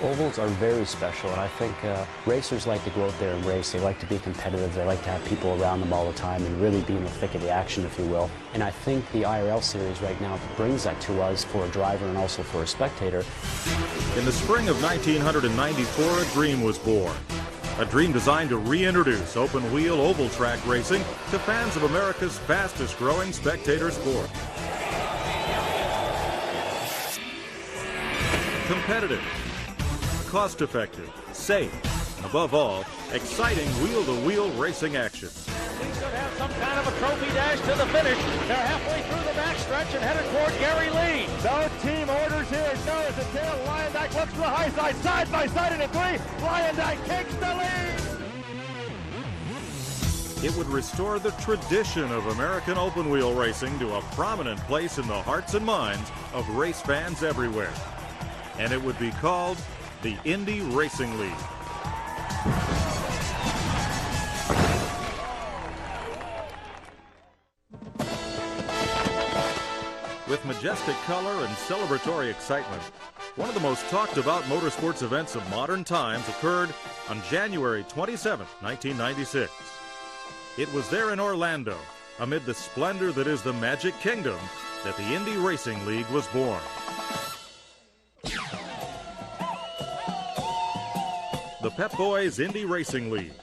Ovals are very special, and I think racers like to go out there and race. They like to be competitive. They like to have people around them all the time and really be in the thick of the action, if you will. And I think the IRL series right now brings that to us for a driver and also for a spectator. In the spring of 1994, a dream was born. A dream designed to reintroduce open-wheel oval track racing to fans of America's fastest-growing spectator sport. Competitive, cost-effective, safe, and above all, exciting wheel-to-wheel racing action. We should have some kind of a trophy dash to the finish. They're halfway through the backstretch and headed toward Gary Lee. No team orders here. No, as the tail. Lyondike looks to the high side by side into three. Lyondike takes the lead. It would restore the tradition of American open-wheel racing to a prominent place in the hearts and minds of race fans everywhere. And it would be called the Indy Racing League. With majestic color and celebratory excitement, one of the most talked about motorsports events of modern times occurred on January 27, 1996. It was there in Orlando, amid the splendor that is the Magic Kingdom, that the Indy Racing League was born. The Pep Boys Indy Racing League,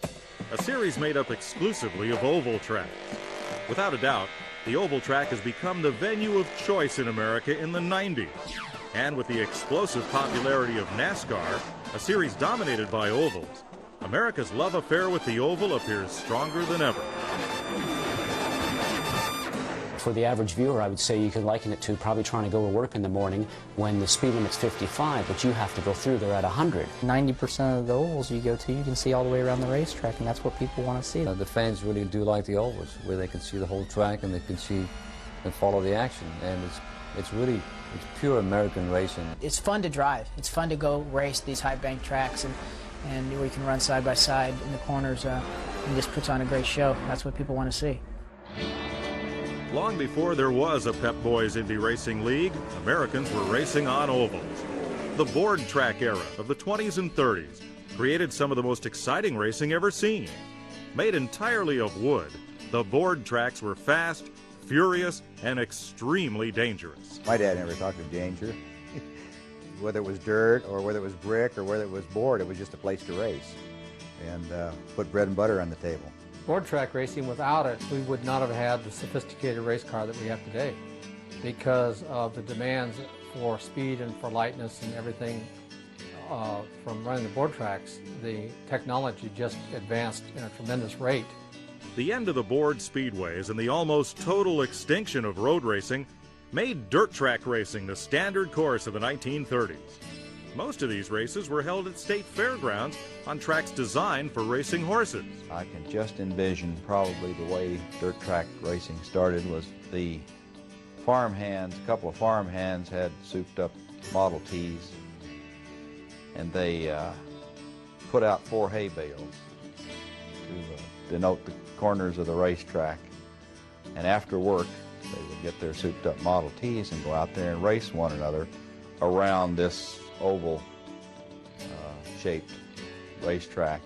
a series made up exclusively of oval tracks. Without a doubt, the oval track has become the venue of choice in America in the 90s. And with the explosive popularity of NASCAR, a series dominated by ovals, America's love affair with the oval appears stronger than ever. For the average viewer, I would say you can liken it to probably trying to go to work in the morning when the speed limit's 55, but you have to go through there at 100. 90% of the ovals you go to, you can see all the way around the racetrack, and that's what people want to see. The fans really do like the ovals, where they can see the whole track and they can see and follow the action, and it's pure American racing. It's fun to drive. It's fun to go race these high bank tracks, and where you can run side by side in the corners, and just puts on a great show. That's what people want to see. Long before there was a Pep Boys Indy Racing League, Americans were racing on ovals. The board track era of the 20s and 30s created some of the most exciting racing ever seen. Made entirely of wood, the board tracks were fast, furious, and extremely dangerous. My dad never talked of danger. Whether it was dirt or whether it was brick or whether it was board, it was just a place to race and put bread and butter on the table. Board track racing, without it, we would not have had the sophisticated race car that we have today because of the demands for speed and for lightness and everything from running the board tracks. The technology just advanced in a tremendous rate. The end of the board speedways and the almost total extinction of road racing made dirt track racing the standard course of the 1930s. Most of these races were held at state fairgrounds on tracks designed for racing horses. I can just envision probably the way dirt track racing started was the farmhands, a couple of farmhands had souped up Model Ts, and they put out 4 hay bales to denote the corners of the racetrack. And after work, they would get their souped up Model Ts and go out there and race one another around this oval shaped racetrack.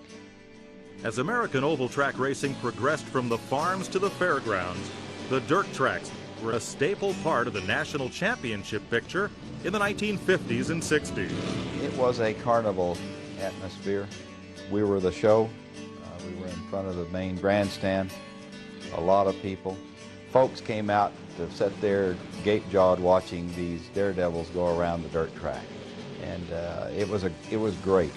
As American oval track racing progressed from the farms to the fairgrounds, the dirt tracks were a staple part of the national championship picture in the 1950s and 60s. It was a carnival atmosphere. We were the show. We were in front of the main grandstand. A lot of people. Folks came out to sit there gape-jawed watching these daredevils go around the dirt track. And it was great.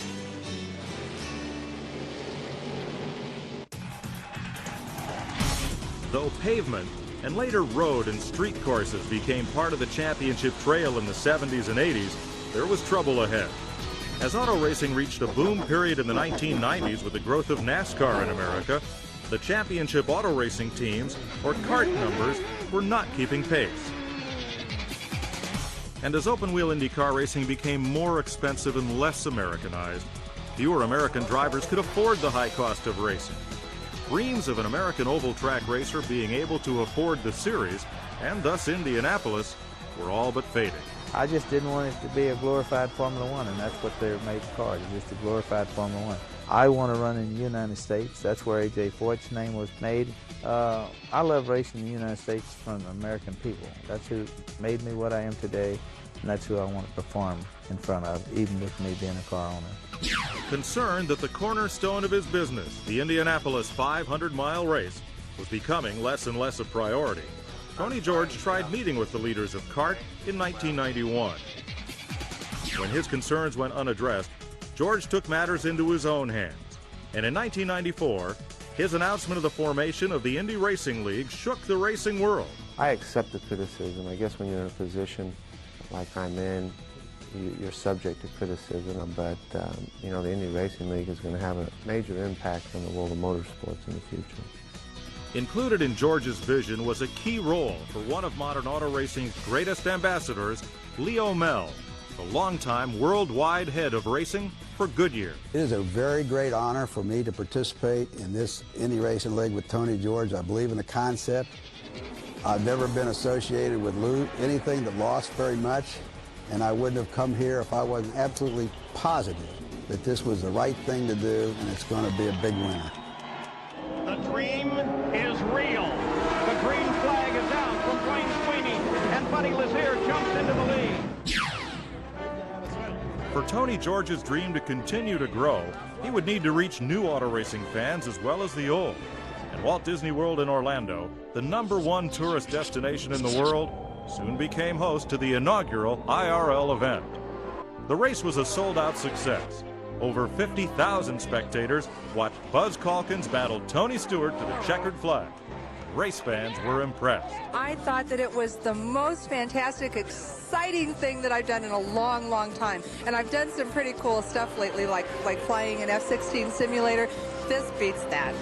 Though pavement and later road and street courses became part of the championship trail in the 70s and 80s, there was trouble ahead. As auto racing reached a boom period in the 1990s with the growth of NASCAR in America, the championship auto racing teams, or kart numbers, were not keeping pace. And as open-wheel IndyCar racing became more expensive and less Americanized, fewer American drivers could afford the high cost of racing. Dreams of an American oval track racer being able to afford the series, and thus Indianapolis, were all but fading. I just didn't want it to be a glorified Formula One, and that's what they're made cars, just a glorified Formula One. I want to run in the United States. That's where A.J. Foyt's name was made. I love racing in the United States from American people. That's who made me what I am today, and that's who I want to perform in front of, even with me being a car owner. Concerned that the cornerstone of his business, the Indianapolis 500-mile race, was becoming less and less a priority, Tony George tried meeting with the leaders of CART in 1991. When his concerns went unaddressed, George took matters into his own hands. And in 1994, his announcement of the formation of the Indy Racing League shook the racing world. I accept the criticism. I guess when you're in a position like I'm in, you're subject to criticism, but you know, the Indy Racing League is going to have a major impact on the world of motorsports in the future. Included in George's vision was a key role for one of modern auto racing's greatest ambassadors, Leo Mel, the longtime worldwide head of racing for Goodyear. It is a very great honor for me to participate in this Indy Racing League with Tony George. I believe in the concept. I've never been associated with anything that lost very much, and I wouldn't have come here if I wasn't absolutely positive that this was the right thing to do, and it's going to be a big winner. The dream is real. The green flag is out from Dwayne Sweeney, and Buddy Lazier jumps into the lead. For Tony George's dream to continue to grow, he would need to reach new auto racing fans as well as the old. And Walt Disney World in Orlando, the #1 tourist destination in the world, soon became host to the inaugural IRL event. The race was a sold-out success. Over 50,000 spectators watched Buzz Calkins battle Tony Stewart to the checkered flag. Race fans were impressed. I thought that it was the most fantastic, exciting thing that I've done in a long, long time. And I've done some pretty cool stuff lately, like flying an F-16 simulator. This beats that.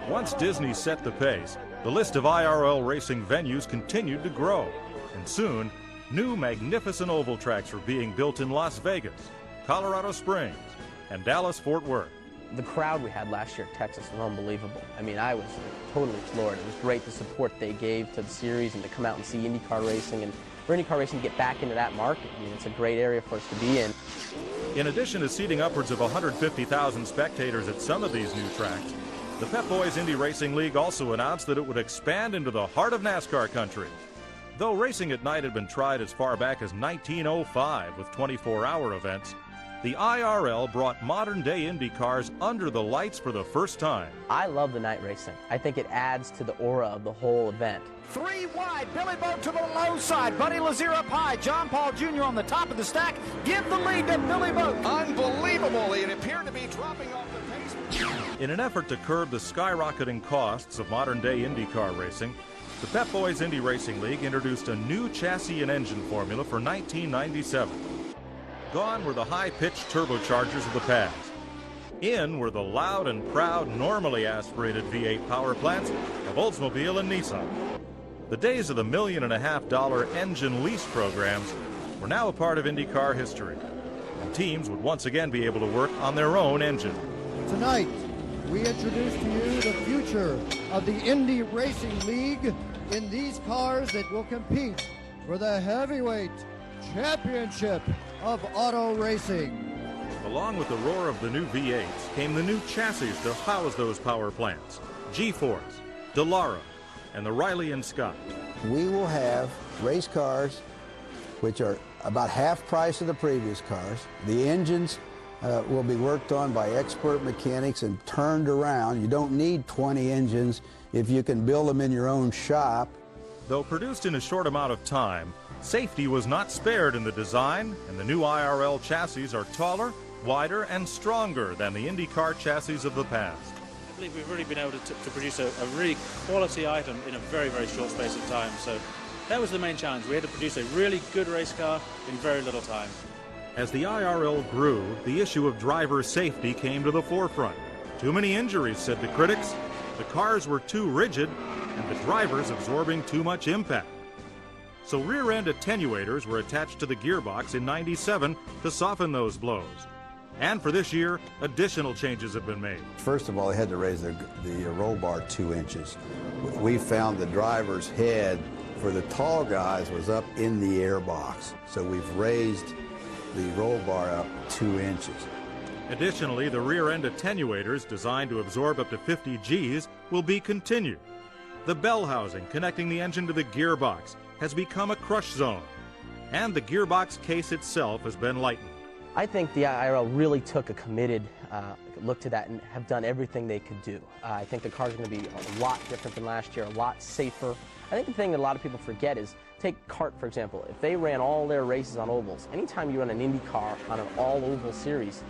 Once Disney set the pace, the list of IRL racing venues continued to grow. And soon, new magnificent oval tracks were being built in Las Vegas, Colorado Springs, and Dallas-Fort Worth. The crowd we had last year at Texas was unbelievable. I mean, I was totally floored. It was great the support they gave to the series and to come out and see IndyCar racing, and for IndyCar racing to get back into that market. I mean, it's a great area for us to be in. In addition to seating upwards of 150,000 spectators at some of these new tracks, the Pep Boys Indy Racing League also announced that it would expand into the heart of NASCAR country. Though racing at night had been tried as far back as 1905 with 24-hour events, the IRL brought modern-day Indy cars under the lights for the first time. I love the night racing. I think it adds to the aura of the whole event. 3 wide, Billy Boat to the low side, Buddy Lazier up high, John Paul Jr. on the top of the stack, give the lead to Billy Boat. Unbelievable, it appeared to be dropping off the pace. In an effort to curb the skyrocketing costs of modern-day IndyCar racing, the Pep Boys Indy Racing League introduced a new chassis and engine formula for 1997. Gone were the high-pitched turbochargers of the past. In were the loud and proud, normally aspirated V8 power plants of Oldsmobile and Nissan. The days of the $1.5 million engine lease programs were now a part of IndyCar history, and teams would once again be able to work on their own engine. Tonight, we introduce to you the future of the Indy Racing League in these cars that will compete for the heavyweight championship of auto racing. Along with the roar of the new V8s came the new chassis to house those power plants: G-Force, Dallara, and the Riley and Scott. We will have race cars which are about half price of the previous cars. The engines will be worked on by expert mechanics and turned around. You don't need 20 engines if you can build them in your own shop. Though produced in a short amount of time, safety was not spared in the design, and the new IRL chassis are taller, wider, and stronger than the IndyCar chassis of the past. I believe we've really been able to produce a really quality item in a very, very short space of time. So that was the main challenge. We had to produce a really good race car in very little time. As the IRL grew, the issue of driver safety came to the forefront. Too many injuries, said the critics. The cars were too rigid, and the drivers absorbing too much impact. So rear-end attenuators were attached to the gearbox in '97 to soften those blows. And for this year, additional changes have been made. First of all, they had to raise the roll bar 2 inches. We found the driver's head for the tall guys was up in the air box. So we've raised the roll bar up 2 inches. Additionally, the rear end attenuators designed to absorb up to 50 Gs will be continued. The bell housing connecting the engine to the gearbox has become a crush zone, and the gearbox case itself has been lightened. I think the IRL really took a committed look to that and have done everything they could do. I think the cars are going to be a lot different than last year, a lot safer. I think the thing that a lot of people forget is, take kart for example. If they ran all their races on ovals, anytime you run an IndyCar on an all-oval series,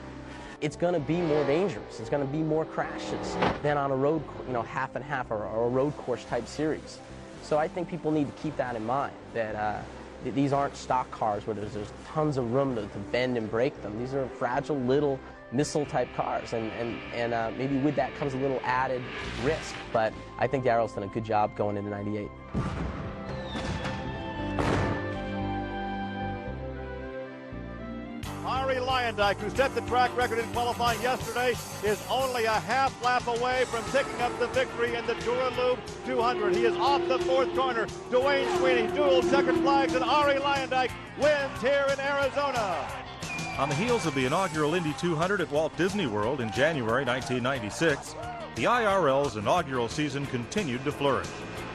it's going to be more dangerous. It's going to be more crashes than on a road, half and half or a road course type series. So I think people need to keep that in mind, that these aren't stock cars where there's tons of room to bend and break them. These are fragile little missile-type cars, and maybe with that comes a little added risk. But I think the IRL's done a good job going into '98. Ari Luyendyk, who set the track record in qualifying yesterday, is only a half lap away from picking up the victory in the Duralube 200. He is off the 4th corner. Dwayne Sweeney, dual checkered flags, and Ari Luyendyk wins here in Arizona. On the heels of the inaugural Indy 200 at Walt Disney World in January 1996, the IRL's inaugural season continued to flourish,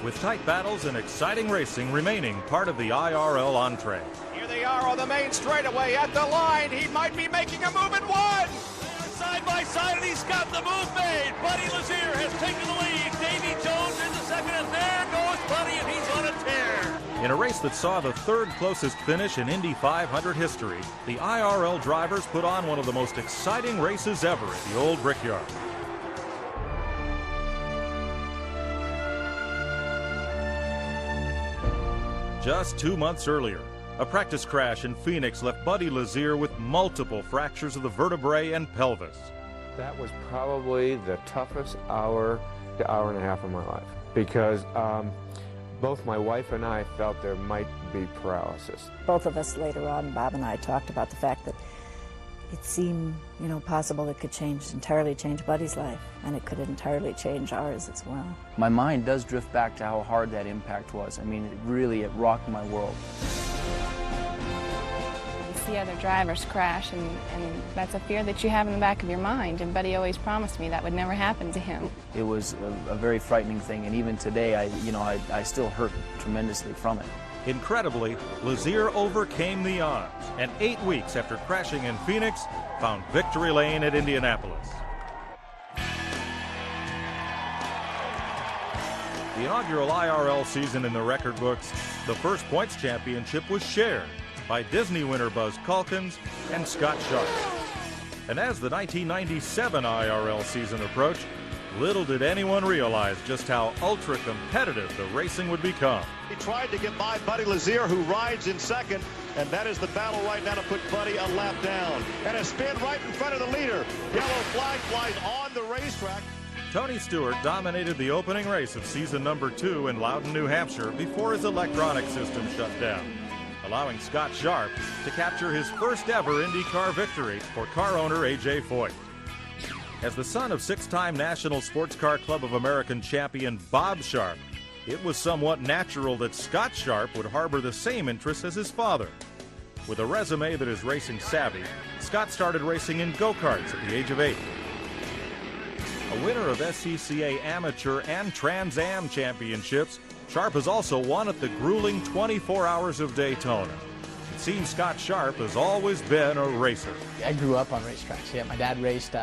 with tight battles and exciting racing remaining part of the IRL entree. Here they are on the main straightaway at the line. He might be making a move in one. Side by side, and he's got the move made. Buddy Lazier has taken the lead. Davy Jones in the second, and there goes Buddy, and he's on a tear. In a race that saw the 3rd closest finish in Indy 500 history, the IRL drivers put on one of the most exciting races ever at the Old Brickyard. Just 2 months earlier, a practice crash in Phoenix left Buddy Lazier with multiple fractures of the vertebrae and pelvis. That was probably the toughest hour to hour and a half of my life, because both my wife and I felt there might be paralysis. Both of us later on, Bob and I, talked about the fact that it seemed, possible it could entirely change Buddy's life, and it could entirely change ours as well. My mind does drift back to how hard that impact was. I mean, it rocked my world. You see other drivers crash, and that's a fear that you have in the back of your mind, and Buddy always promised me that would never happen to him. It was a very frightening thing, and even today, I still hurt tremendously from it. Incredibly, Lazier overcame the odds, and 8 weeks after crashing in Phoenix, found victory lane at Indianapolis. The inaugural IRL season in the record books, the first points championship was shared by Disney winner Buzz Calkins and Scott Sharp. And as the 1997 IRL season approached, little did anyone realize just how ultra-competitive the racing would become. He tried to get by Buddy Lazier, who rides in second, and that is the battle right now to put Buddy a lap down. And a spin right in front of the leader. Yellow flag flies on the racetrack. Tony Stewart dominated the opening race of season number 2 in Loudon, New Hampshire before his electronic system shut down, allowing Scott Sharp to capture his first ever IndyCar victory for car owner A.J. Foyt. As the son of 6-time National Sports Car Club of American champion Bob Sharp, it was somewhat natural that Scott Sharp would harbor the same interests as his father. With a resume that is racing savvy, Scott started racing in go-karts at the age of 8. A winner of SCCA Amateur and Trans Am championships, Sharp has also won at the grueling 24 Hours of Daytona. It seems Scott Sharp has always been a racer. I grew up on racetracks. Yeah, my dad raced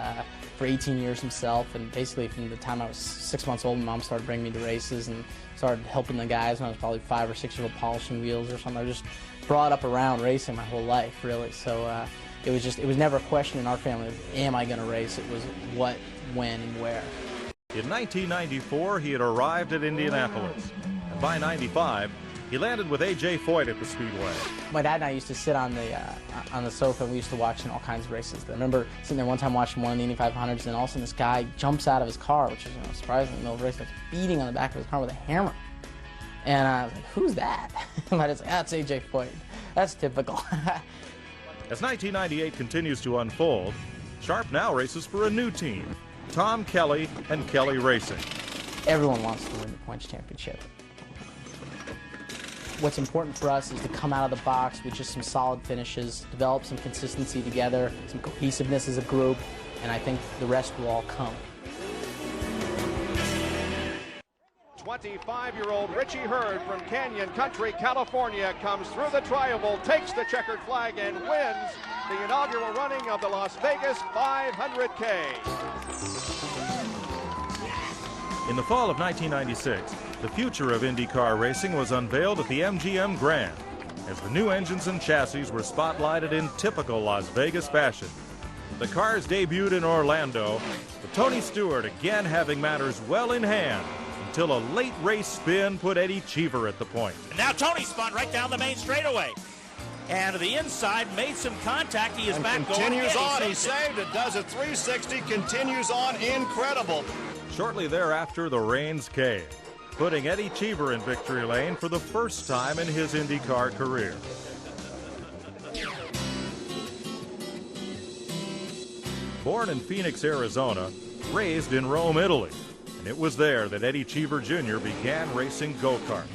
for 18 years himself, and basically from the time I was 6 months old, my mom started bringing me to races and started helping the guys when I was probably 5 or 6 years old, polishing wheels or something. I was just brought up around racing my whole life, really. So it was never a question in our family of, am I going to race? It was what, when, and where. In 1994, he had arrived at Indianapolis, and by '95, he landed with A.J. Foyt at the Speedway. My dad and I used to sit on the sofa, and we used to watch all kinds of races. I remember sitting there one time watching one of the Indy 500s, and all of a sudden this guy jumps out of his car, which is surprising in the middle of the race, like beating on the back of his car with a hammer. And I was like, who's that? And my dad's like, that's A.J. Foyt. That's typical. As 1998 continues to unfold, Sharp now races for a new team, Tom Kelly and Kelly Racing. Everyone wants to win the points championship. What's important for us is to come out of the box with just some solid finishes, develop some consistency together, some cohesiveness as a group, and I think the rest will all come. 25-year-old Richie Hurd from Canyon Country, California, comes through the tri-oval, takes the checkered flag, and wins the inaugural running of the Las Vegas 500K. In the fall of 1996, the future of IndyCar racing was unveiled at the MGM Grand as the new engines and chassis were spotlighted in typical Las Vegas fashion. The cars debuted in Orlando, with Tony Stewart again having matters well in hand until a late race spin put Eddie Cheever at the point. And now Tony spun right down the main straightaway. And to the inside, made some contact. He is back going. Continues on. He saved it. Does a 360. Continues on. Incredible. Shortly thereafter, the reins caved, putting Eddie Cheever in victory lane for the first time in his IndyCar career. Born in Phoenix, Arizona, raised in Rome, Italy, and it was there that Eddie Cheever Jr. began racing go-karts.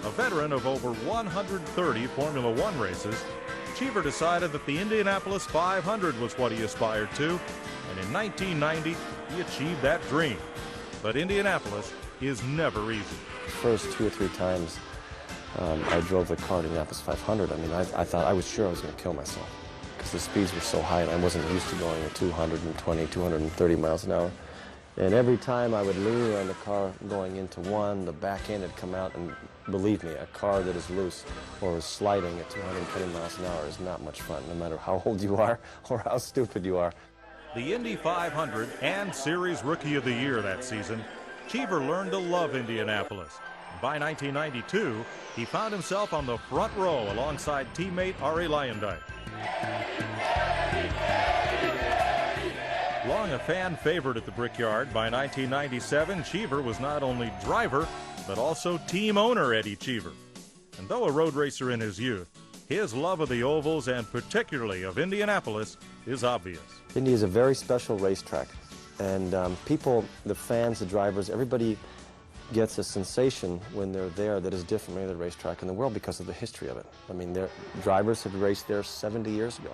A veteran of over 130 Formula One races, Cheever decided that the Indianapolis 500 was what he aspired to, and in 1990, he achieved that dream. But Indianapolis is never easy. The first 2 or 3 times I drove the car to Indianapolis 500, I mean, I thought, I was sure I was going to kill myself because the speeds were so high and I wasn't used to going at 220, 230 miles an hour. And every time I would lean on the car going into one, the back end had come out, and believe me, a car that is loose or is sliding at 220 miles an hour is not much fun, no matter how old you are or how stupid you are. The Indy 500 and Series Rookie of the Year that season, Cheever learned to love Indianapolis. And by 1992, he found himself on the front row alongside teammate Arie Luyendyk. Long a fan favorite at the Brickyard, by 1997, Cheever was not only driver, but also team owner Eddie Cheever. And though a road racer in his youth, his love of the ovals and particularly of Indianapolis is obvious. Indy is a very special racetrack, and people, the fans, the drivers, everybody gets a sensation when they're there that is different from any other racetrack in the world because of the history of it. I mean, drivers have raced there 70 years ago.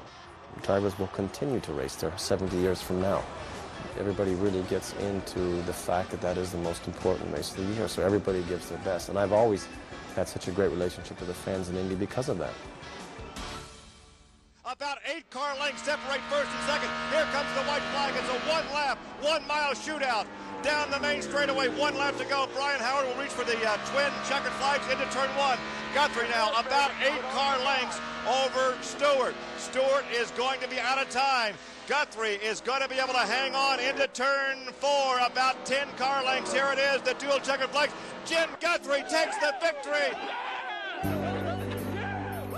Drivers will continue to race there 70 years from now. Everybody really gets into the fact that that is the most important race of the year, so everybody gives their best. And I've always had such a great relationship with the fans in Indy because of that. About 8 car lengths separate first and second. Here comes the white flag. It's a 1-lap, 1-mile shootout. Down the main straightaway, 1 lap to go. Brian Howard will reach for the twin checkered flags into turn 1. Guthrie now about 8 car lengths over Stewart. Stewart is going to be out of time. Guthrie is going to be able to hang on into turn 4. About 10 car lengths. Here it is, the dual checkered flags. Jim Guthrie takes the victory.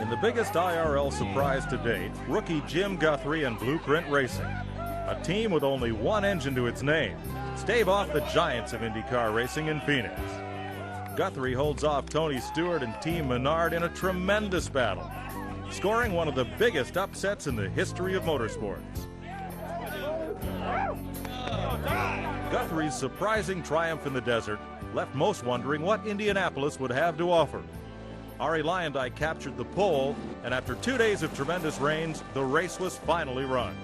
In the biggest IRL surprise to date, rookie Jim Guthrie and Blueprint Racing, a team with only one engine to its name, stave off the giants of IndyCar racing in Phoenix. Guthrie holds off Tony Stewart and Team Menard in a tremendous battle, scoring one of the biggest upsets in the history of motorsports. Guthrie's surprising triumph in the desert left most wondering what Indianapolis would have to offer. Arie Luyendyk captured the pole, and after 2 days of tremendous rains, the race was finally run.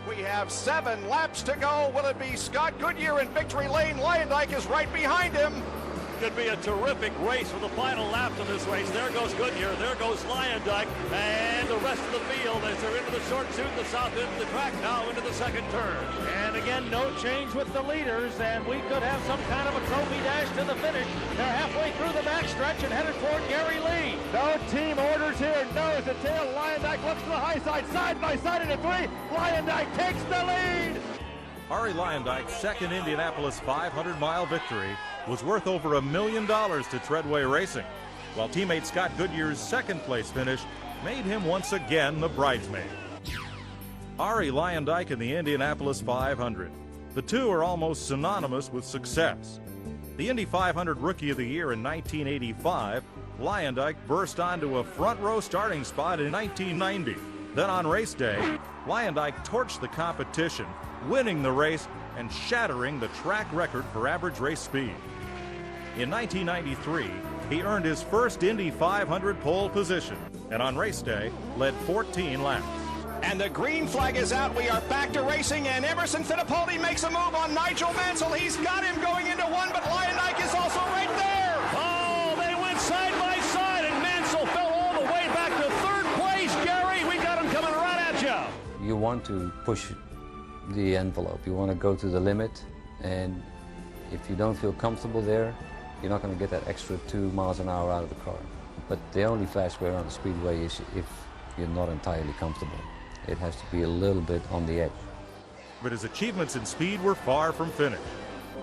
We have 7 laps to go. Will it be Scott Goodyear in victory lane? Luyendyk is right behind him. Could be a terrific race for the final lap of this race. There goes Goodyear, there goes Luyendyk, and the rest of the field as they're into the short chute, the south end of the track, now into the second turn. And again, no change with the leaders, and we could have some kind of a trophy dash to the finish. They're halfway through the backstretch and headed toward Gary Lee. No team orders here, nose to tail. Luyendyk looks to the high side by side into 3. Luyendyk takes the lead. Arie Luyendyk's second Indianapolis 500-mile victory was worth over $1 million to Treadway Racing, while teammate Scott Goodyear's second-place finish made him once again the bridesmaid. Arie Luyendyk and the Indianapolis 500. The two are almost synonymous with success. The Indy 500 Rookie of the Year in 1985, Luyendyk burst onto a front-row starting spot in 1990. Then on race day, Luyendyk torched the competition, winning the race and shattering the track record for average race speed. In 1993, he earned his first Indy 500 pole position, and on race day, led 14 laps. And the green flag is out. We are back to racing, and Emerson Fittipaldi makes a move on Nigel Mansell. He's got him going into one, but Leyendyk is also right there. Oh, they went side by side, and Mansell fell all the way back to third place, Gary. We got him coming right at you. You want to push the envelope. You want to go to the limit, and if you don't feel comfortable there, you're not going to get that extra 2 miles an hour out of the car. But the only fast way around the speedway is if you're not entirely comfortable. It has to be a little bit on the edge. But his achievements in speed were far from finished.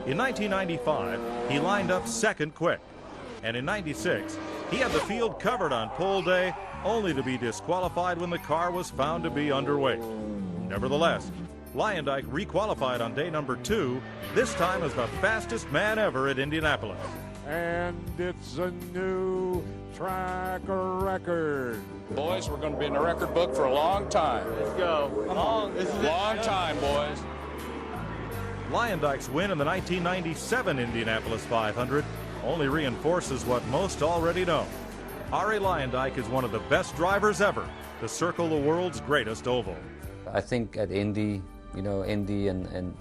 In 1995, he lined up second quick. And in '96, he had the field covered on pole day, only to be disqualified when the car was found to be underweight. Nevertheless, Leyendyk requalified on day number 2, this time as the fastest man ever at Indianapolis. And it's a new track record. Boys, we're going to be in the record book for a long time. Let's go. Long time, boys. Leyendyk's win in the 1997 Indianapolis 500 only reinforces what most already know. Arie Leyendyk is one of the best drivers ever to circle the world's greatest oval. I think at Indy, you know, Indy and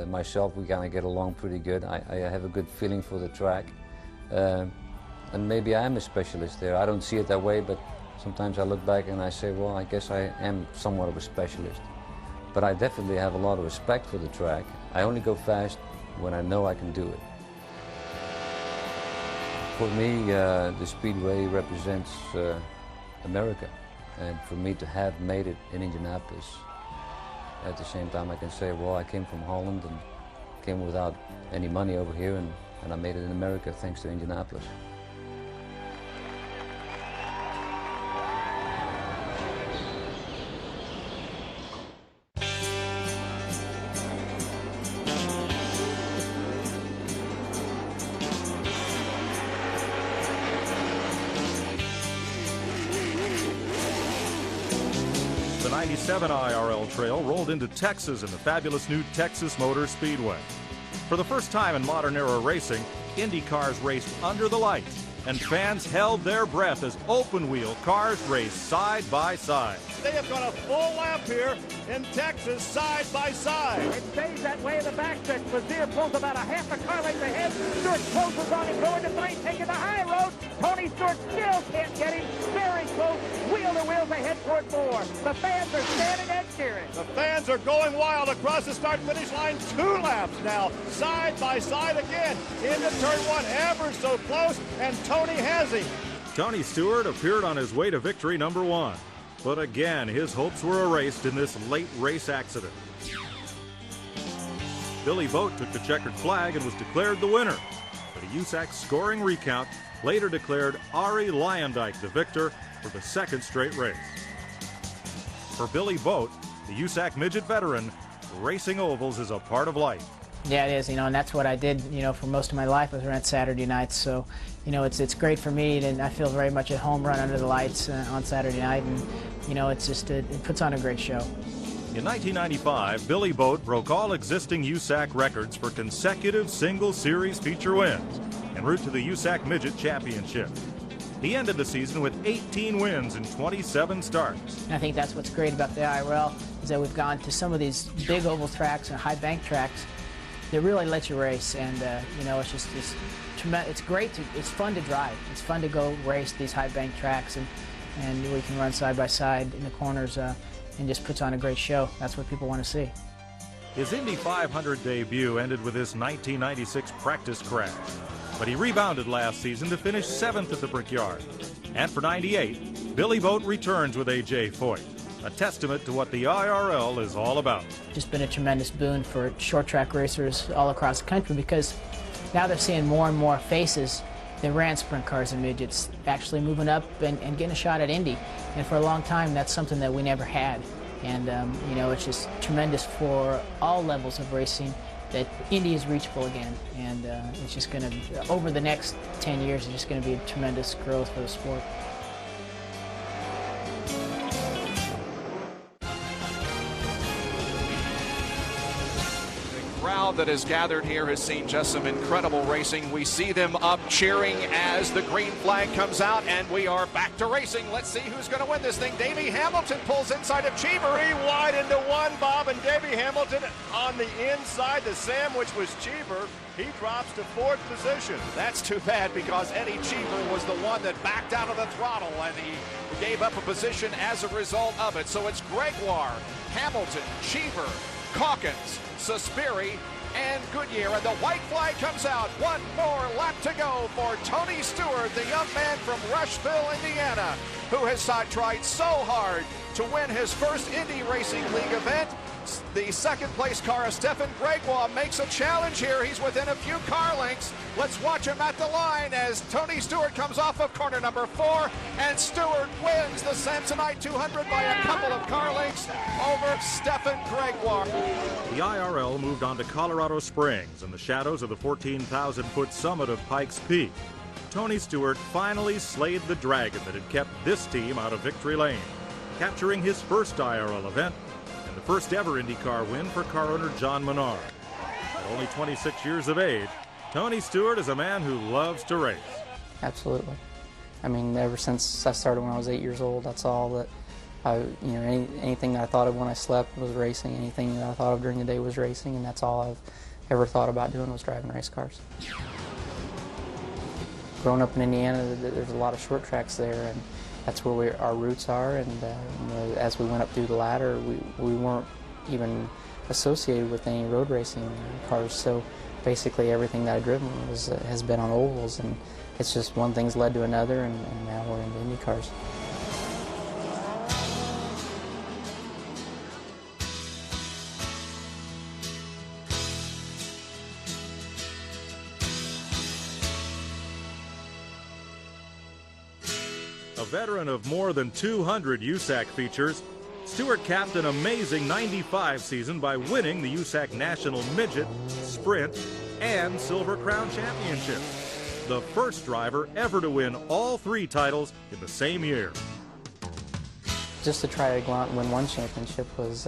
myself, we kind of get along pretty good. I have a good feeling for the track. And maybe I am a specialist there. I don't see it that way, but sometimes I look back and I say, well, I guess I am somewhat of a specialist. But I definitely have a lot of respect for the track. I only go fast when I know I can do it. For me, the Speedway represents America. And for me to have made it in Indianapolis, at the same time I can say, well, I came from Holland and came without any money over here, and I made it in America thanks to Indianapolis. The 97 IRL trail rolled into Texas in the fabulous new Texas Motor Speedway. For the first time in modern era racing, IndyCars raced under the lights, and fans held their breath as open-wheel cars raced side by side. They have got a full lap here in Texas, side by side. It stays that way in the backstretch. Lazier pulls about a half a car length ahead. Stewart closes on him, going to 3, taking the high road. Tony Stewart still can't get him. Very close, wheel to wheels ahead toward 4. The fans are standing and cheering. The fans are going wild across the start-finish line. 2 laps now, side by side again. Into turn 1, ever so close, and Tony has him. Tony Stewart appeared on his way to victory number 1. But again, his hopes were erased in this late race accident. Billy Boat took the checkered flag and was declared the winner. But a USAC scoring recount later declared Arie Leyendyk the victor for the 2nd straight race. For Billy Boat, the USAC midget veteran, racing ovals is a part of life. Yeah, it is, and that's what I did, for most of my life was run Saturday nights. So, it's great for me, and I feel very much at home run under the lights on Saturday night, and, it's just, it puts on a great show. In 1995, Billy Boat broke all existing USAC records for consecutive single series feature wins en route to the USAC Midget Championship. He ended the season with 18 wins and 27 starts. And I think that's what's great about the IRL, is that we've gone to some of these big oval tracks and high bank tracks that really let you race, and it's just it's great it's fun to drive. It's fun to go race these high bank tracks, and we can run side by side in the corners, and just puts on a great show. That's what people want to see. His Indy 500 debut ended with his 1996 practice crash, but he rebounded last season to finish 7th at the Brickyard. And for '98, Billy Boat returns with A.J. Foyt, a testament to what the IRL is all about. Just been a tremendous boon for short track racers all across the country, because now they're seeing more and more faces that ran sprint cars and midgets actually moving up and getting a shot at Indy. And for a long time, that's something that we never had. And it's just tremendous for all levels of racing that Indy is reachable again. And it's just going to, over the next 10 years, it's just going to be a tremendous growth for the sport. Crowd crowd that has gathered here has seen just some incredible racing. We see them up cheering as the green flag comes out, and we are back to racing. Let's see who's going to win this thing. Davey Hamilton pulls inside of Cheever. Three wide into one, Bob, and Davey Hamilton on the inside. The sandwich was Cheever. He drops to fourth position. That's too bad because Eddie Cheever was the one that backed out of the throttle, and he gave up a position as a result of it. So it's Gregoire, Hamilton, Cheever, Calkins, Suspiri, and Goodyear, and the white flag comes out. One more lap to go for Tony Stewart, the young man from Rushville, Indiana, who has tried so hard to win his first Indy Racing League event. The second place car, Stefan Gregoire, makes a challenge here. He's within a few car lengths. Let's watch him at the line as Tony Stewart comes off of corner number 4, and Stewart wins the Samsonite 200 by a couple of car lengths over Stefan Gregoire. The IRL moved on to Colorado Springs in the shadows of the 14,000-foot summit of Pikes Peak. Tony Stewart finally slayed the dragon that had kept this team out of victory lane, capturing his first IRL event and the first ever IndyCar win for car owner John Menard. At only 26 years of age, Tony Stewart is a man who loves to race. Absolutely. I mean, ever since I started when I was 8 years old, that's all that anything that I thought of when I slept was racing. Anything that I thought of during the day was racing, and that's all I've ever thought about doing was driving race cars. Growing up in Indiana, there's a lot of short tracks there, and that's where our roots are. And as we went up through the ladder, we weren't even associated with any road racing cars. So basically, everything that I've driven has been on ovals, and it's just one thing's led to another, and now we're into Indy cars. A veteran of more than 200 USAC features, Stewart capped an amazing 95 season by winning the USAC National Midget, Sprint, and Silver Crown Championship. The first driver ever to win all 3 titles in the same year. Just to try to go out and win 1 championship was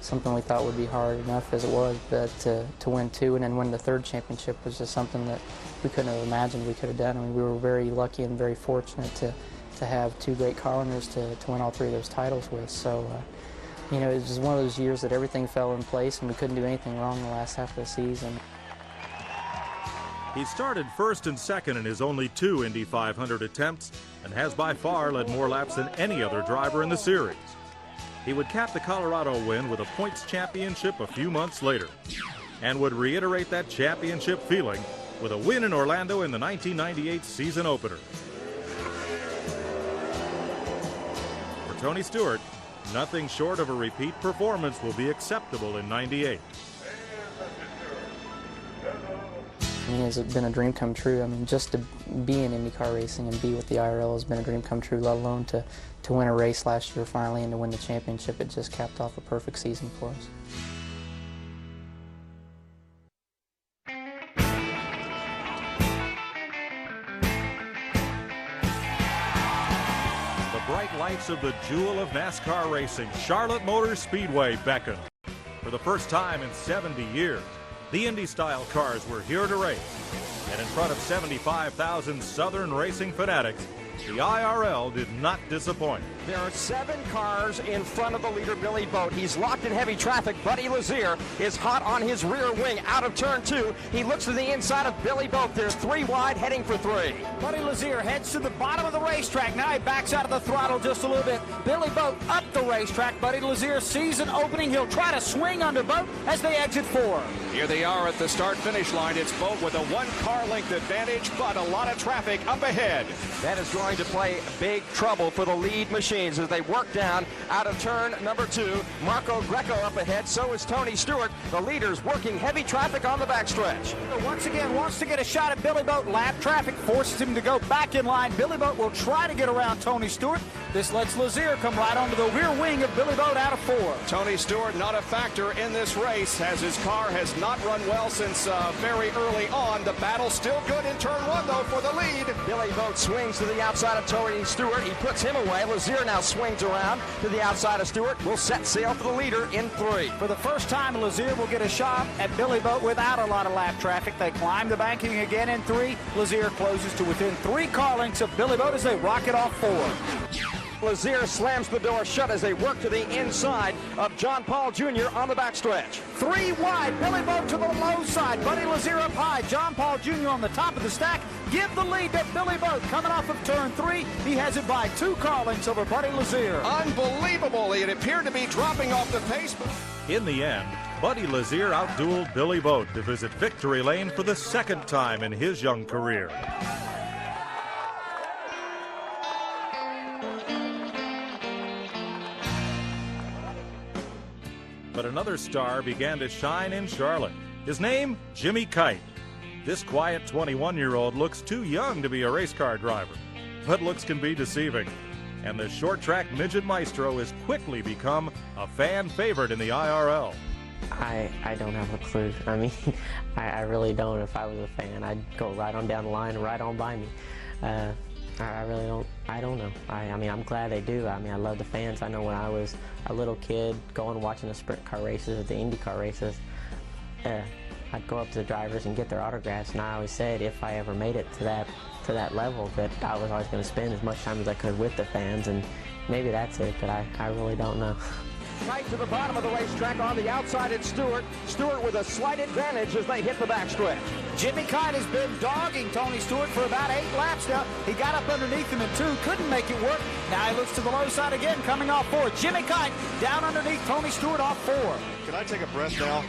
something we thought would be hard enough as it was, but to win 2 and then win the 3rd championship was just something that we couldn't have imagined we could have done. I mean, we were very lucky and very fortunate to have 2 great car owners to win all 3 of those titles with. So, you know, it was just one of those years that everything fell in place and we couldn't do anything wrong the last half of the season. He started first and second in his only 2 Indy 500 attempts and has by far led more laps than any other driver in the series. He would cap the Colorado win with a points championship a few months later and would reiterate that championship feeling with a win in Orlando in the 1998 season opener. For Tony Stewart, nothing short of a repeat performance will be acceptable in '98. I mean, it's been a dream come true. I mean, just to be in IndyCar racing and be with the IRL has been a dream come true, let alone to win a race last year finally and to win the championship. It just capped off a perfect season for us. The bright lights of the jewel of NASCAR racing, Charlotte Motor Speedway, beckon. For the first time in 70 years, the Indy-style cars were here to race. And in front of 75,000 Southern racing fanatics, the IRL did not disappoint. There are 7 cars in front of the leader, Billy Boat. He's locked in heavy traffic. Buddy Lazier is hot on his rear wing out of turn 2. He looks to the inside of Billy Boat. There's 3 wide heading for 3. Buddy Lazier heads to the bottom of the racetrack. Now he backs out of the throttle just a little bit. Billy Boat up the racetrack. Buddy Lazier sees an opening. He'll try to swing under Boat as they exit 4. Here they are at the start-finish line. It's Boat with a 1-car length advantage, but a lot of traffic up ahead. That is going to play big trouble for the lead machines as they work down out of turn number 2. Marco Greco up ahead, so is Tony Stewart. The leaders working heavy traffic on the backstretch. Once again wants to get a shot at Billy Boat. Lap traffic forces him to go back in line. Billy Boat will try to get around Tony Stewart. This lets Lazier come right onto the rear wing of Billy Boat out of 4. Tony Stewart not a factor in this race as his car has not run well since very early on. The battle still good in turn 1 though for the lead. Billy Boat swings to the outside outside of Tony Stewart. He puts him away. Lazier now swings around to the outside of Stewart. Will set sail for the leader in 3. For the first time, Lazier will get a shot at Billy Boat without a lot of lap traffic. They climb the banking again in 3. Lazier closes to within 3 car lengths of Billy Boat as they rocket off 4. Lazier slams the door shut as they work to the inside of John Paul Jr. on the backstretch. 3 wide, Billy Boat to the low side. Buddy Lazier up high. John Paul Jr. on the top of the stack. Give the lead to Billy Boat coming off of turn 3. He has it by 2 car lengths over Buddy Lazier. Unbelievable. It appeared to be dropping off the pace. In the end, Buddy Lazier outdueled Billy Boat to visit victory lane for the 2nd time in his young career. But another star began to shine in Charlotte. His name, Jimmy Kite. This quiet 21-year-old looks too young to be a race car driver, but looks can be deceiving. And the short track midget maestro has quickly become a fan favorite in the IRL. I don't have a clue. I mean, I really don't. If I was a fan, I'd go right on down the line and right on by me. I really don't. I don't know. I mean, I'm glad they do. I mean, I love the fans. I know when I was a little kid going watching the sprint car races or the IndyCar races, I'd go up to the drivers and get their autographs. And I always said if I ever made it to that level, that I was always going to spend as much time as I could with the fans. And maybe that's it, but I really don't know. Right to the bottom of the racetrack on the outside, it's Stewart. Stewart with a slight advantage as they hit the backstretch. Jimmy Kite has been dogging Tony Stewart for about 8 laps now. He got up underneath him in 2, couldn't make it work. Now he looks to the low side again, coming off 4. Jimmy Kite down underneath Tony Stewart off 4. Can I take a breath now?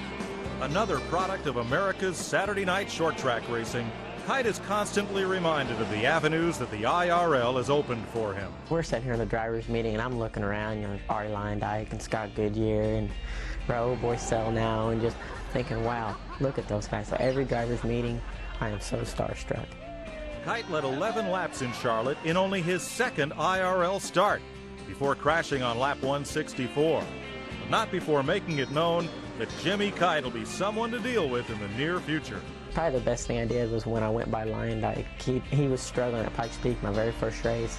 Another product of America's Saturday night short track racing, Kite is constantly reminded of the avenues that the IRL has opened for him. We're sitting here in the drivers' meeting, and I'm looking around, you know, Artie Lyondike and Scott Goodyear and Raul Boycell now, and just thinking, wow, look at those guys. So every drivers' meeting, I am so starstruck. Kite led 11 laps in Charlotte in only his 2nd IRL start, before crashing on lap 164. But not before making it known that Jimmy Kite will be someone to deal with in the near future. Probably the best thing I did was when I went by Lyondike. He was struggling at Pikes Peak, my very first race,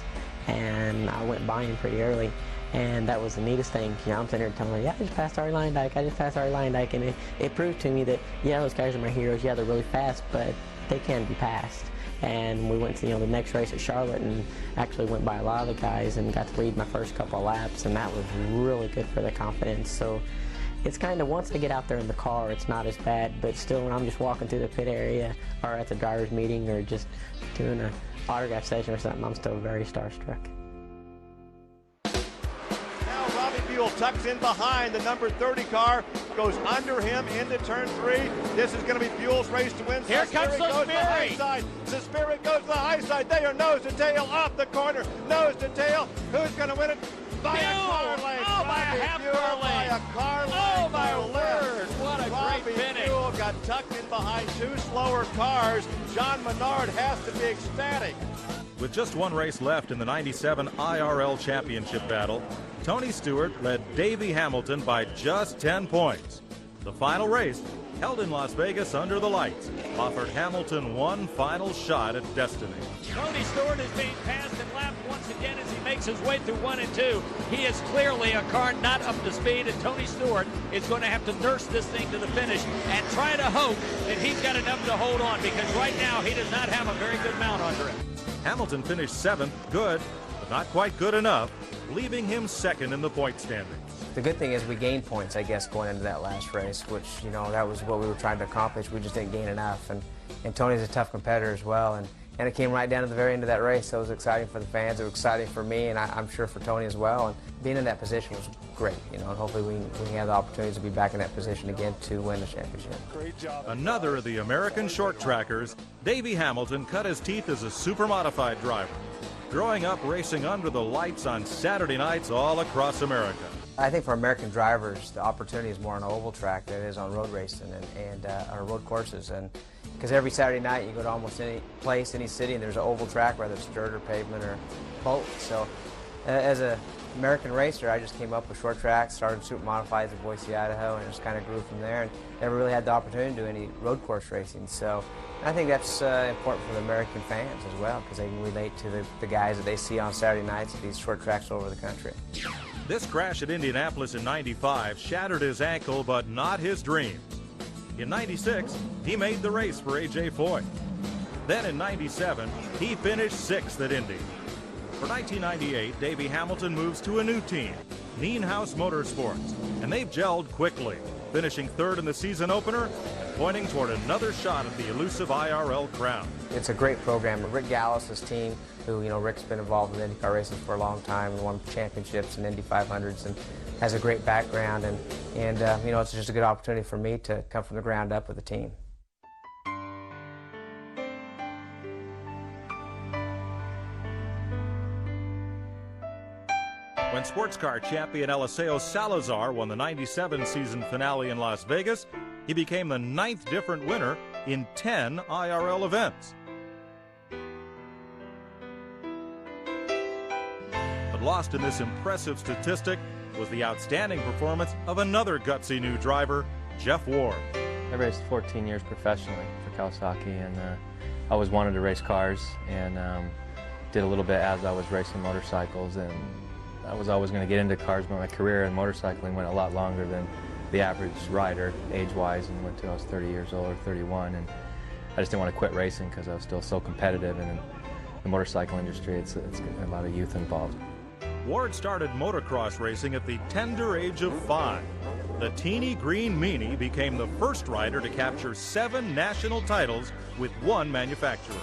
and I went by him pretty early, and that was the neatest thing. You know, I'm sitting here telling him, yeah, I just passed Artie Lyondike, and it proved to me that, yeah, those guys are my heroes. Yeah, they're really fast, but they can be passed. And we went to, you know, the next race at Charlotte and actually went by a lot of the guys and got to lead my first couple of laps, and that was really good for the confidence. So it's kind of, once I get out there in the car, it's not as bad, but still when I'm just walking through the pit area or at the driver's meeting or just doing an autograph session or something, I'm still very starstruck. Now Robbie Buell tucks in behind the number 30 car, goes under him into turn 3. This is going to be Buell's race to win. Here comes Suspirit. Suspirit goes to the high side. They are nose to tail off the corner. Nose to tail. Who's going to win it? By a car length. Oh, by a half car length. By a car length. Oh, my word. What a great finish. Buell got tucked in behind 2 slower cars. John Menard has to be ecstatic. With just 1 race left in the 97 IRL Championship battle, Tony Stewart led Davey Hamilton by just 10 points. The final race, held in Las Vegas under the lights, offered Hamilton one final shot at destiny. Tony Stewart is being passed and lapped once again as he makes his way through 1 and 2. He is clearly a car not up to speed, and Tony Stewart is going to have to nurse this thing to the finish and try to hope that he's got enough to hold on, because right now he does not have a very good mount under him. Hamilton finished 7th, good, but not quite good enough, leaving him 2nd in the point standings. The good thing is we gained points, I guess, going into that last race, which, you know, that was what we were trying to accomplish. We just didn't gain enough. And Tony's a tough competitor as well. And it came right down to the very end of that race. So it was exciting for the fans. It was exciting for me, and I'm sure for Tony as well. And being in that position was great, you know, and hopefully we have the opportunity to be back in that position again to win the championship. Great job. Another of the American short trackers, Davey Hamilton cut his teeth as a super modified driver, growing up racing under the lights on Saturday nights all across America. I think for American drivers, the opportunity is more on an oval track than it is on road racing and on road courses. And because every Saturday night you go to almost any place, any city, and there's an oval track, whether it's dirt or pavement or both. So as a American racer, I just came up with short tracks, started shooting modifieds at Boise, Idaho, and just kind of grew from there, and never really had the opportunity to do any road course racing. So I think that's important for the American fans as well, because they can relate to the guys that they see on Saturday nights at these short tracks all over the country. This crash at Indianapolis in '95 shattered his ankle, but not his dreams. In '96, he made the race for A.J. Foyt. Then in '97, he finished 6th at Indy. For 1998, Davey Hamilton moves to a new team, Nienhuis Motorsports, and they've gelled quickly, finishing 3rd in the season opener and pointing toward another shot at the elusive IRL crown. It's a great program. Rick Gallus's team, who, Rick's been involved with IndyCar racing for a long time and won championships and Indy 500s and has a great background, and it's just a good opportunity for me to come from the ground up with the team. When sports car champion Eliseo Salazar won the '97 season finale in Las Vegas, he became the 9th different winner in 10 IRL events. But lost in this impressive statistic was the outstanding performance of another gutsy new driver, Jeff Ward. I raced 14 years professionally for Kawasaki, and I always wanted to race cars, and did a little bit as I was racing motorcycles, and I was always going to get into cars, but my career in motorcycling went a lot longer than the average rider, age-wise, and went till I was 30 years old or 31, and I just didn't want to quit racing because I was still so competitive, and in the motorcycle industry, it's a lot of youth involved. Ward started motocross racing at the tender age of 5. The teeny green meanie became the first rider to capture 7 national titles with one manufacturer.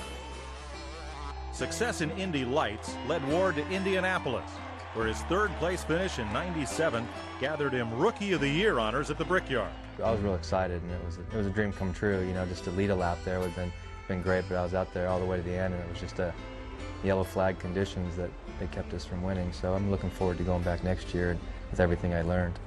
Success in Indy Lights led Ward to Indianapolis, where his 3rd place finish in '97 gathered him Rookie of the Year honors at the Brickyard. I was real excited, and it was a dream come true. Just to lead a lap there would have been great, but I was out there all the way to the end, and it was just yellow flag conditions that they kept us from winning. So I'm looking forward to going back next year with everything I learned.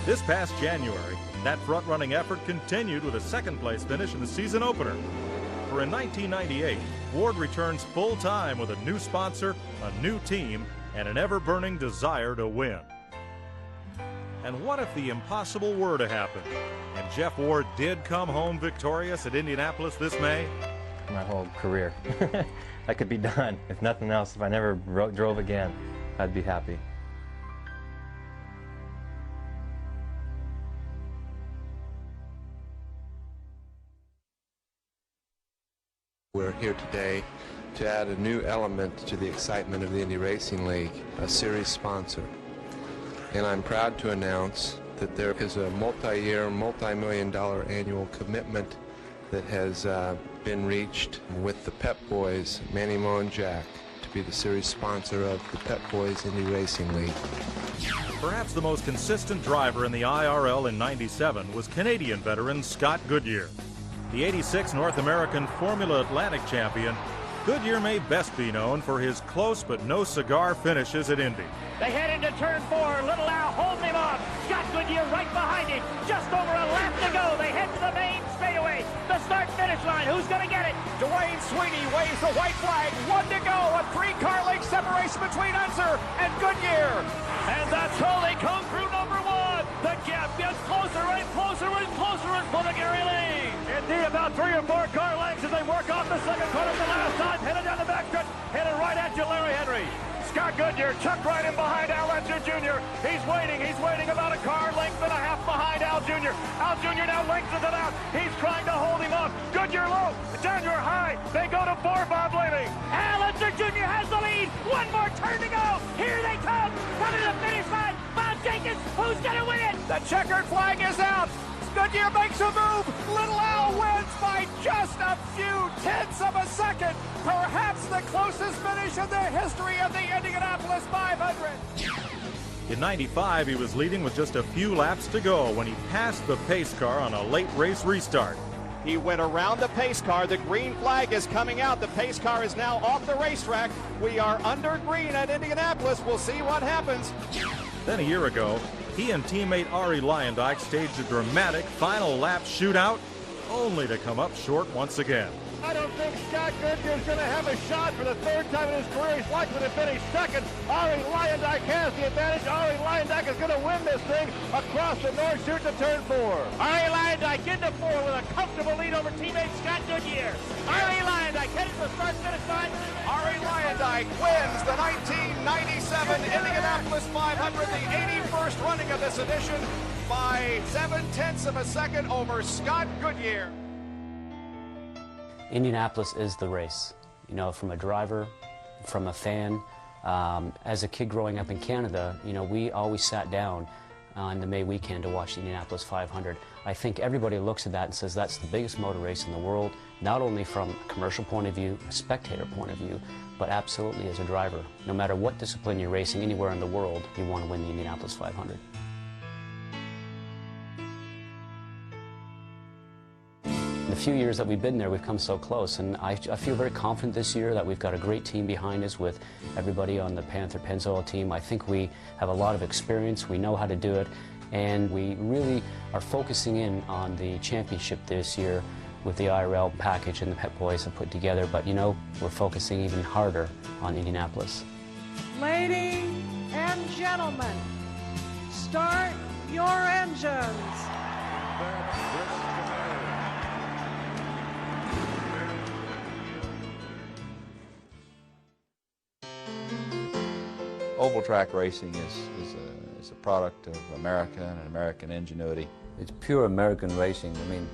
This past January, that front-running effort continued with a 2nd place finish in the season opener. For in 1998, Ward returns full-time with a new sponsor, a new team, and an ever-burning desire to win. And what if the impossible were to happen, and Jeff Ward did come home victorious at Indianapolis this May? My whole career. That could be done. If nothing else, if I never drove again, I'd be happy. We're here today to add a new element to the excitement of the Indy Racing League, a series sponsor. And I'm proud to announce that there is a multi-year, multi-million-dollar annual commitment that has been reached with the Pep Boys, Manny Moe and Jack, to be the series sponsor of the Pep Boys Indy Racing League. Perhaps the most consistent driver in the IRL in '97 was Canadian veteran Scott Goodyear. The '86 North American Formula Atlantic champion, Goodyear may best be known for his close but no cigar finishes at Indy. They head into turn 4. Little Al holding him off. Scott Goodyear right behind him. Just over a lap to go. They head to the main straightaway. The start-finish line. Who's going to get it? Dwayne Sweeney waves the white flag. 1 to go. A 3-car length separation between Unser and Goodyear. And that's how they come through number 1. The gap gets closer and closer and closer for the Gary Lee. Indeed, about 3 or 4 car lengths as they work off the second corner for the last time. Headed down the backstretch. Headed right at you, Larry Henry. Scott Goodyear chucked right in behind Al Unser Jr. He's waiting about a car length and a half behind Al Jr. Al Jr. now lengthens it out. He's trying to hold him off. Goodyear low, Jr. high. They go to 4, Bob Levy. Al Unser Jr. has the lead. 1 more turn to go. Here they come. Coming to the finish line. Bob Jenkins, who's going to win it? The checkered flag is out. Goodyear makes a move. Little Al wins by just a few tenths of a second. Perhaps the closest finish in the history of the Indianapolis 500. In '95, he was leading with just a few laps to go when he passed the pace car on a late race restart. He went around the pace car. The green flag is coming out. The pace car is now off the racetrack. We are under green at Indianapolis. We'll see what happens. Then a year ago, he and teammate Arie Luyendyk staged a dramatic final lap shootout, only to come up short once again. I don't think Scott Goodyear's going to have a shot for the third time in his career. He's likely to finish second. Ari Luyendyk has the advantage. Ari Luyendyk is going to win this thing across the north chute to turn 4. Ari Luyendyk into 4 with a comfortable lead over teammate Scott Goodyear. Ari Luyendyk headed to the start-finish line. Ari Luyendyk wins the 1997 Indianapolis 500, the 81st running of this edition, by 0.7 of a second over Scott Goodyear. Indianapolis is the race. You know, from a driver, from a fan. As a kid growing up in Canada, you know, we always sat down on the May weekend to watch the Indianapolis 500. I think everybody looks at that and says that's the biggest motor race in the world, not only from a commercial point of view, a spectator point of view, but absolutely as a driver. No matter what discipline you're racing anywhere in the world, you want to win the Indianapolis 500. The few years that we've been there, we've come so close, and I feel very confident this year that we've got a great team behind us with everybody on the Panther Pennzoil team. I think we have a lot of experience, we know how to do it, and we really are focusing in on the championship this year with the IRL package and the Pep Boys have put together, but you know, we're focusing even harder on Indianapolis. Ladies and gentlemen, start your engines. Oval track racing is a product of America and American ingenuity. It's pure American racing. I mean,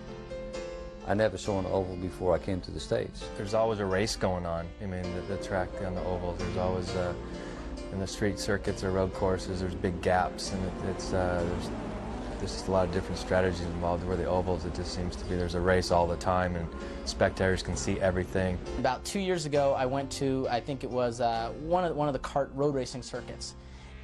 I never saw an oval before I came to the States. There's always a race going on. I mean, the track on the ovals, there's always, in the street circuits or road courses, there's big gaps, and there's just a lot of different strategies involved. Where the ovals, it just seems to be there's a race all the time, and spectators can see everything. About 2 years ago, I went to, I think it was one of the kart road racing circuits,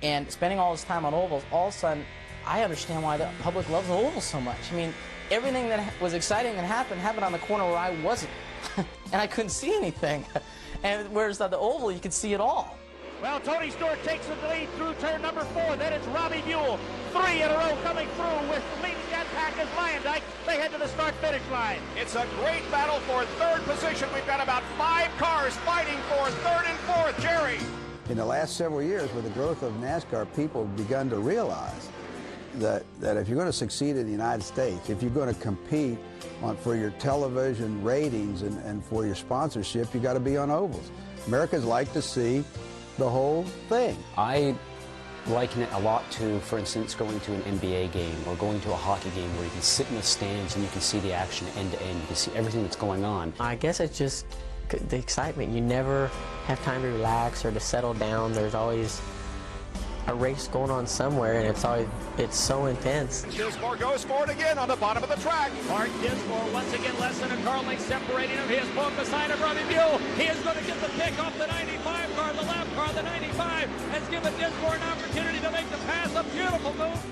and spending all this time on ovals, all of a sudden, I understand why the public loves the ovals so much. I mean, everything that was exciting and happened on the corner where I wasn't, and I couldn't see anything. And whereas the oval, you could see it all. Well, Tony Stewart takes the lead through turn number 4. Then it's Robbie Buell. 3 in a row coming through with leading that pack as Luyendyk. They head to the start-finish line. It's a great battle for third position. We've got about 5 cars fighting for third and fourth. Jerry. In the last several years, with the growth of NASCAR, people have begun to realize that if you're going to succeed in the United States, if you're going to compete for your television ratings and for your sponsorship, you got to be on ovals. Americans like to see the whole thing. I liken it a lot to, for instance, going to an NBA game or going to a hockey game where you can sit in the stands and you can see the action end to end. You can see everything that's going on. I guess it's just the excitement. You never have time to relax or to settle down. There's always a race going on somewhere, and it's so intense. Dismore goes for it again on the bottom of the track. Mark Dismore once again less than a car length separating him. He has pulled beside of Robbie Buell. He is going to get the pick off the 95 car. The lap car, the 95, has given Dismore an opportunity to make the pass. A beautiful move.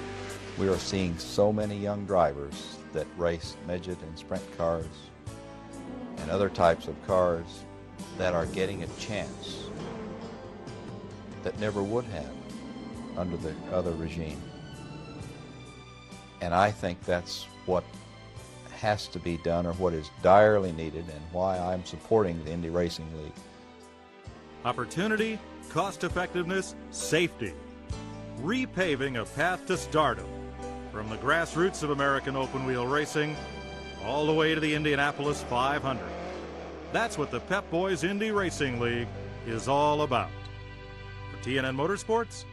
We are seeing so many young drivers that race midget and sprint cars and other types of cars that are getting a chance that never would have under the other regime. And I think that's what has to be done, or what is direly needed, and why I'm supporting the Indy Racing League. Opportunity, cost-effectiveness, safety. Repaving a path to stardom. From the grassroots of American open-wheel racing all the way to the Indianapolis 500. That's what the Pep Boys Indy Racing League is all about. For TNN Motorsports,